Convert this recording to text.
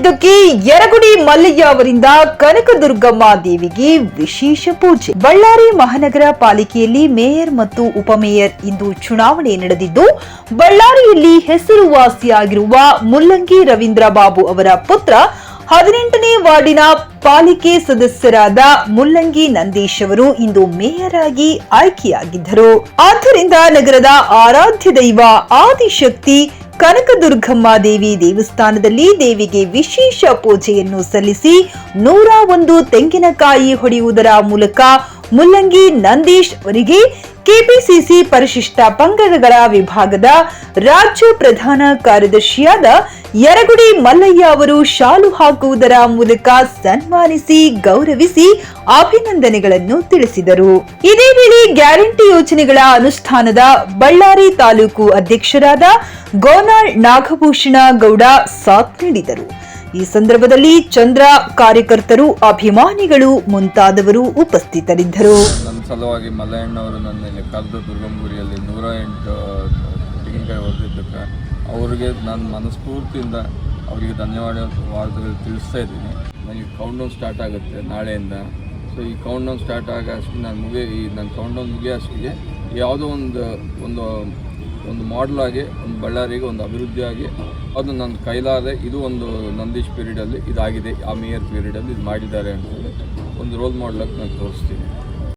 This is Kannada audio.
ನಡೆದಿದ್ದಕ್ಕೆ ಯರಗುಡಿ ಮಲ್ಲಯ್ಯ ಅವರಿಂದ ಕನಕದುರ್ಗಮ್ಮ ದೇವಿಗೆ ವಿಶೇಷ ಪೂಜೆ. ಬಳ್ಳಾರಿ ಮಹಾನಗರ ಪಾಲಿಕೆಯಲ್ಲಿ ಮೇಯರ್ ಮತ್ತು ಉಪಮೇಯರ್ ಇಂದು ಚುನಾವಣೆ ನಡೆದಿದ್ದು, ಬಳ್ಳಾರಿಯಲ್ಲಿ ಹೆಸರುವಾಸಿಯಾಗಿರುವ ಮುಲ್ಲಂಗಿ ರವೀಂದ್ರ ಬಾಬು ಅವರ ಪುತ್ರ 18ನೇ ವಾರ್ಡಿನ ಪಾಲಿಕೆ ಸದಸ್ಯರಾದ ಮುಲ್ಲಂಗಿ ನಂದೀಶ್ ಅವರು ಇಂದು ಮೇಯರ್ ಆಗಿ ಆಯ್ಕೆಯಾಗಿದ್ದರು. ಆದ್ದರಿಂದ ನಗರದ ಆರಾಧ್ಯ ದೈವ ಆದಿಶಕ್ತಿ ಕನಕದುರ್ಗಮ್ಮ ದೇವಿ ದೇವಸ್ಥಾನದಲ್ಲಿ ದೇವಿಗೆ ವಿಶೇಷ ಪೂಜೆಯನ್ನು ಸಲ್ಲಿಸಿ 101 ತೆಂಗಿನಕಾಯಿ ಹೊಡೆಯುವುದರ ಮೂಲಕ ಮುಲ್ಲಂಗಿ ನಂದೀಶ್ ಅವರಿಗೆ ಕೆಪಿಸಿಸಿ ಪರಿಶಿಷ್ಟ ಪಂಗಡಗಳ ವಿಭಾಗದ ರಾಜ್ಯ ಪ್ರಧಾನ ಕಾರ್ಯದರ್ಶಿಯಾದ ಯರಗುಡಿ ಮಲ್ಲಯ್ಯ ಅವರು ಶಾಲು ಹಾಕುವುದರ ಮೂಲಕ ಸನ್ಮಾನಿಸಿ ಗೌರವಿಸಿ ಅಭಿನಂದನೆಗಳನ್ನು ತಿಳಿಸಿದರು. ಇದೇ ವೇಳೆ ಗ್ಯಾರಂಟಿ ಯೋಜನೆಗಳ ಅನುಷ್ಠಾನದ ಬಳ್ಳಾರಿ ತಾಲೂಕು ಅಧ್ಯಕ್ಷರಾದ ಗೋನಾಳ್ ನಾಗಭೂಷಣ ಗೌಡ ಸಾಥ್ ನೀಡಿದರು. ಈ ಸಂದರ್ಭದಲ್ಲಿ ಚಂದ್ರ, ಕಾರ್ಯಕರ್ತರು, ಅಭಿಮಾನಿಗಳು ಮುಂತಾದವರು ಉಪಸ್ಥಿತರಿದ್ದರು. ನನ್ನ ಸಲುವಾಗಿ ಮಲ್ಲಯ್ಯನವರು ನನ್ನಲ್ಲಿ ಕರೆದು ದುರ್ಗಂಗುರಿಯಲ್ಲಿ 108 ತೆಂಗಿನಕಾಯಿ ಹೊಡೆದಿದ್ದಕ್ಕೆ ಅವರಿಗೆ ನಾನು ಮನಸ್ಫೂರ್ತಿಯಿಂದ ಅವರಿಗೆ ಧನ್ಯವಾದಗಳು ತಿಳಿಸ್ತಾ ಇದ್ದೀನಿ. ನನಗೆ ಕೌಂಟ್ಡೌನ್ ಸ್ಟಾರ್ಟ್ ಆಗುತ್ತೆ ನಾಳೆಯಿಂದ. ಸೊ ಈ ಕೌಂಟ್ಡೌನ್ ಸ್ಟಾರ್ಟ್ ಆಗೋಷ್ಟು ನನ್ನ ಕೌಂಟ್ಡೌನ್ ಮುಗಿಯೋಷ್ಟಿಗೆ ಯಾವುದೋ ಒಂದು ಮಾಡೆಲ್ ಆಗಿ ಒಂದು ಬಳ್ಳಾರಿಗೆ ಒಂದು ಅಭಿವೃದ್ಧಿಯಾಗಿ ಅದು ನನ್ನ ಕೈಲಾದೆ ಇದು ಒಂದು ನಂದೀಶ್ ಪೀರಿಯಡಲ್ಲಿ ಇದಾಗಿದೆ, ಆ ಮೇಯರ್ ಪೀರಿಯಡಲ್ಲಿ ಇದು ಮಾಡಿದ್ದಾರೆ ಅಂತೇಳಿ ಒಂದು ರೋಲ್ ಮಾಡಲಾಗಿ ನಾನು ತೋರಿಸ್ತೀನಿ.